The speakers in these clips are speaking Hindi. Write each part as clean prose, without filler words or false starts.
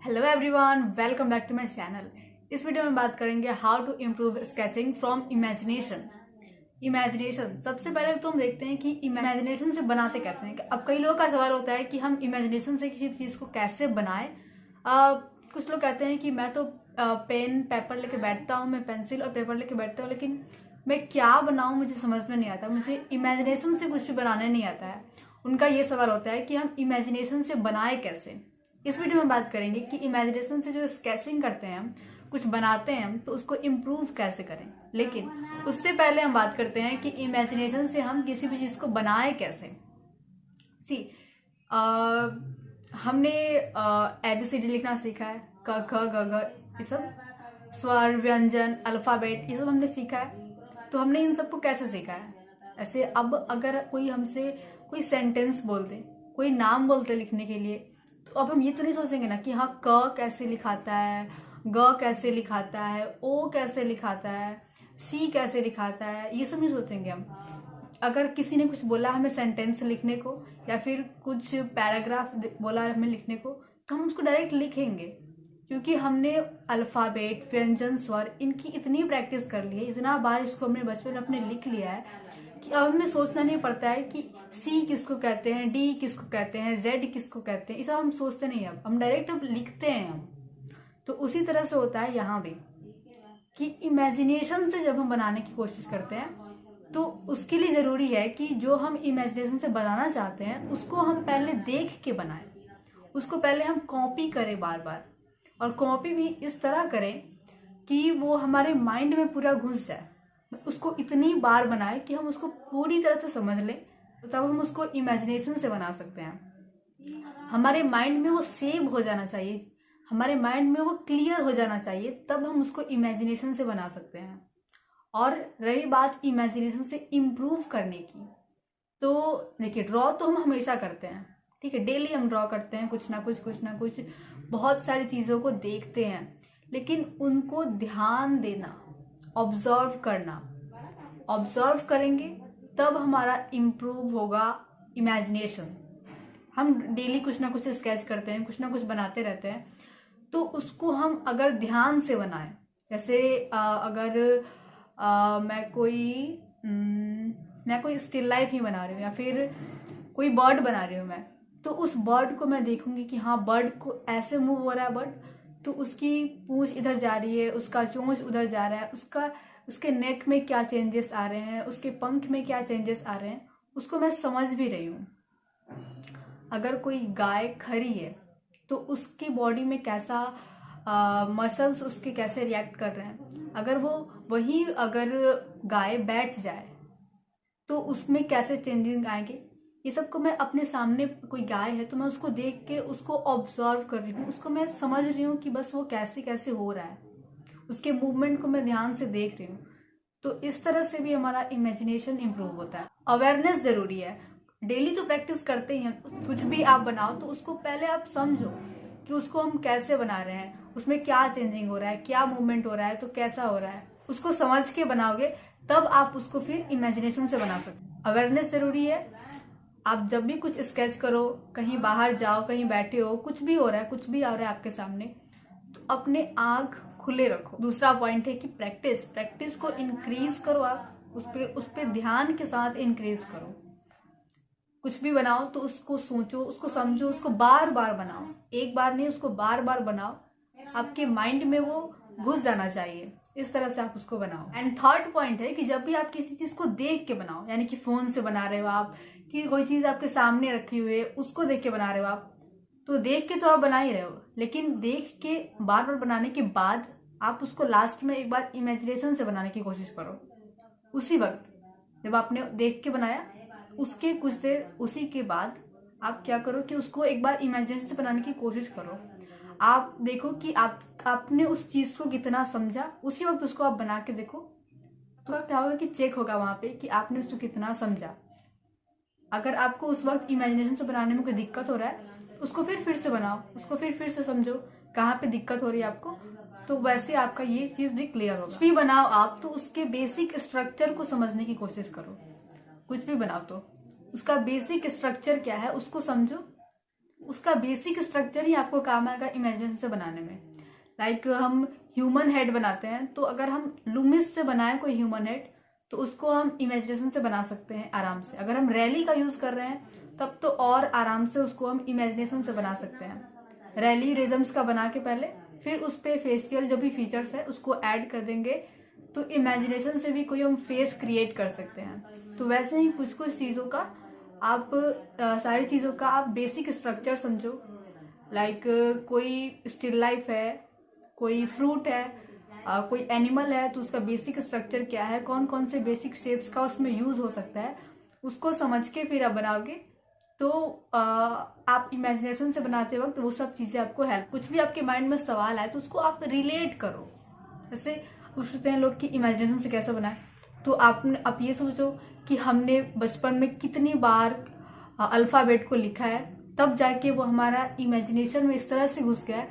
Hello everyone, welcome back to my channel. इस वीडियो में बात करेंगे how to improve sketching from imagination. सबसे पहले तो हम देखते हैं कि इमेजिनेशन से बनाते कैसे हैं। अब कई लोगों का सवाल होता है कि हम इमेजिनेशन से किसी चीज को कैसे बनाएं। कुछ लोग कहते हैं कि मैं तो पेन पेपर लेके बैठता हूँ, मैं पेंसिल और पेपर लेके बैठता हूँ, लेकिन मैं क्या बनाऊं मुझे समझ में नहीं आता, मुझे इमेजिनेशन से कुछ भी बनाने नहीं आता है। उनका ये सवाल होता है कि हम इमेजिनेशन से बनाए कैसे। इस वीडियो में बात करेंगे कि इमेजिनेशन से जो स्केचिंग करते हैं हम, कुछ बनाते हैं हम, तो उसको इम्प्रूव कैसे करें। लेकिन उससे पहले हम बात करते हैं कि इमेजिनेशन से हम किसी भी चीज को बनाए कैसे। हमने ABCD लिखना सीखा है, क ख ग घ, ये सब स्वर व्यंजन अल्फाबेट ये सब हमने सीखा है। तो हमने इन सबको कैसे सीखा है। ऐसे अब अगर कोई हमसे कोई सेंटेंस बोल दे, कोई नाम बोलते लिखने के लिए, तो अब हम ये तो नहीं सोचेंगे ना कि हाँ क कैसे लिखाता है, ग कैसे लिखाता है, ओ कैसे लिखाता है, सी कैसे लिखाता है, ये सब नहीं सोचेंगे हम। अगर किसी ने कुछ बोला हमें सेंटेंस लिखने को या फिर कुछ पैराग्राफ बोला हमें लिखने को, तो हम उसको डायरेक्ट लिखेंगे, क्योंकि हमने अल्फाबेट व्यंजन स्वर इनकी इतनी प्रैक्टिस कर ली है, इतना बार इसको हमने बचपन में अपने लिख लिया है कि अब हमें सोचना नहीं पड़ता है कि सी किसको कहते हैं, डी किसको कहते हैं, जेड किसको कहते हैं, ये सब हम सोचते नहीं। अब हम डायरेक्ट अब लिखते हैं हम। तो उसी तरह से होता है यहाँ भी कि इमेजिनेशन से जब हम बनाने की कोशिश करते हैं, तो उसके लिए जरूरी है कि जो हम इमेजिनेशन से बनाना चाहते हैं उसको हम पहले देख के बनाएं, उसको पहले हम कॉपी करें बार बार, और कॉपी भी इस तरह करें कि वो हमारे माइंड में पूरा घुस जाए। उसको इतनी बार बनाए कि हम उसको पूरी तरह से समझ लें, तो तब हम उसको इमेजिनेशन से बना सकते हैं। हमारे माइंड में वो सेव हो जाना चाहिए, हमारे माइंड में वो क्लियर हो जाना चाहिए, तब हम उसको इमेजिनेशन से बना सकते हैं। और रही बात इमेजिनेशन से इम्प्रूव करने की, तो देखिए ड्रॉ तो हम हमेशा करते हैं, ठीक है, डेली हम ड्रॉ करते हैं, कुछ ना कुछ बहुत सारी चीज़ों को देखते हैं, लेकिन उनको ध्यान देना, ऑब्जर्व करना, ऑब्जर्व करेंगे तब हमारा इम्प्रूव होगा इमेजिनेशन। हम डेली कुछ ना कुछ स्केच करते हैं, कुछ ना कुछ बनाते रहते हैं, तो उसको हम अगर ध्यान से बनाएं, जैसे अगर मैं कोई स्टिल लाइफ ही बना रही हूँ या फिर कोई बर्ड बना रही हूँ मैं, तो उस बर्ड को मैं देखूंगी कि हाँ बर्ड को ऐसे मूव हो रहा है बर्ड, तो उसकी पूंछ इधर जा रही है, उसका चोंच उधर जा रहा है, उसके नेक में क्या चेंजेस आ रहे हैं, उसके पंख में क्या चेंजेस आ रहे हैं, उसको मैं समझ भी रही हूँ। अगर कोई गाय खड़ी है तो उसकी बॉडी में कैसा मसल्स उसके कैसे रिएक्ट कर रहे हैं, अगर गाय बैठ जाए तो उसमें कैसे चेंजिंग आएंगे, ये सब को मैं अपने सामने कोई गाय है तो मैं उसको देख के उसको ऑब्जर्व कर रही हूँ, उसको मैं समझ रही हूँ कि बस वो कैसे कैसे हो रहा है, उसके मूवमेंट को मैं ध्यान से देख रही हूँ। तो इस तरह से भी हमारा इमेजिनेशन इम्प्रूव होता है। अवेयरनेस जरूरी है, डेली तो प्रैक्टिस करते ही हैं। कुछ भी आप बनाओ तो उसको पहले आप समझो कि उसको हम कैसे बना रहे हैं, उसमें क्या चेंजिंग हो रहा है, क्या मूवमेंट हो रहा है, तो कैसा हो रहा है, उसको समझ के बनाओगे तब आप उसको फिर इमेजिनेशन से बना सकते। अवेयरनेस जरूरी है। आप जब भी कुछ स्केच करो, कहीं बाहर जाओ, कहीं बैठे हो, कुछ भी हो रहा है, कुछ भी आ रहा है आपके सामने, तो अपने आंख खुले रखो। दूसरा पॉइंट है कि प्रैक्टिस को इंक्रीज करो, आप उस पे ध्यान के साथ इंक्रीज करो। कुछ भी बनाओ तो उसको सोचो, उसको समझो, उसको बार बार बनाओ, एक बार नहीं उसको बार बार बनाओ, आपके माइंड में वो घुस जाना चाहिए, इस तरह से आप उसको बनाओ। एंड थर्ड पॉइंट है कि जब भी आप किसी चीज को देख के बनाओ, यानी कि फोन से बना रहे हो आप, कि कोई चीज आपके सामने रखी हुई है उसको देख के बना रहे हो आप, तो देख के तो आप बना ही रहे हो, लेकिन देख के बार बार बनाने के बाद आप उसको लास्ट में एक बार इमेजिनेशन से बनाने की कोशिश करो। उसी वक्त जब आपने देख के बनाया, उसके कुछ देर उसी के बाद आप क्या करो कि उसको एक बार इमेजिनेशन से बनाने की कोशिश करो। आप देखो कि आपने उस चीज को कितना समझा, उसी वक्त उसको आप बना के देखो, तो क्या होगा कि चेक होगा वहां पे कि आपने उसको कितना समझा। अगर आपको उस वक्त इमेजिनेशन से बनाने में कोई दिक्कत हो रहा है, उसको फिर से बनाओ, उसको फिर से समझो कहाँ पे दिक्कत हो रही है आपको, तो वैसे आपका ये चीज भी क्लियर होगा। कुछ भी बनाओ आप तो उसके बेसिक स्ट्रक्चर को समझने की कोशिश करो। कुछ भी बनाओ तो उसका बेसिक स्ट्रक्चर क्या है उसको समझो, उसका बेसिक स्ट्रक्चर ही आपको काम आएगा इमेजिनेशन से बनाने में। लाइक हम ह्यूमन हेड बनाते हैं, तो अगर हम लूमिस से बनाए कोई ह्यूमन हेड तो उसको हम इमेजिनेशन से बना सकते हैं आराम से। अगर हम रैली का यूज कर रहे हैं तब तो और आराम से उसको हम इमेजिनेशन से बना सकते हैं। रैली रिदम्स का बना के पहले फिर उस पे फेशियल जो भी फीचर्स है उसको ऐड कर देंगे, तो इमेजिनेशन से भी कोई हम फेस क्रिएट कर सकते हैं। तो वैसे ही कुछ कुछ चीज़ों का आप सारी चीज़ों का आप बेसिक स्ट्रक्चर समझो। लाइक कोई स्टिल लाइफ है, कोई फ्रूट है, कोई एनिमल है, तो उसका बेसिक स्ट्रक्चर क्या है, कौन कौन से बेसिक शेप्स का उसमें यूज हो सकता है, उसको समझ के फिर आप बनाओगे तो आप इमेजिनेशन से बनाते वक्त वो सब चीज़ें आपको हेल्प। कुछ भी आपके माइंड में सवाल आए तो उसको आप रिलेट करो। जैसे पूछते हैं लोग कि इमेजिनेशन से कैसे बनाए, तो आप ये सोचो कि हमने बचपन में कितनी बार अल्फ़ाबेट को लिखा है, तब जाके वो हमारा इमेजिनेशन में इस तरह से घुस गया है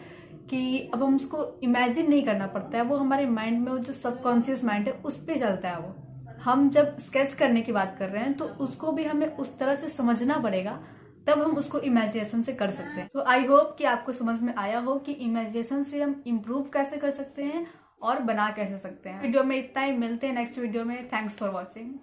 कि अब हम उसको इमेजिन नहीं करना पड़ता है, वो हमारे माइंड में, वो जो सबकॉन्शियस माइंड है उस पर चलता है। वो हम जब स्केच करने की बात कर रहे हैं तो उसको भी हमें उस तरह से समझना पड़ेगा, तब हम उसको इमेजिनेशन से कर सकते हैं। तो आई होप कि आपको समझ में आया हो कि इमेजिनेशन से हम इम्प्रूव कैसे कर सकते हैं और बना कैसे सकते हैं। वीडियो में इतना ही, मिलते हैं नेक्स्ट वीडियो में। Thanks for watching.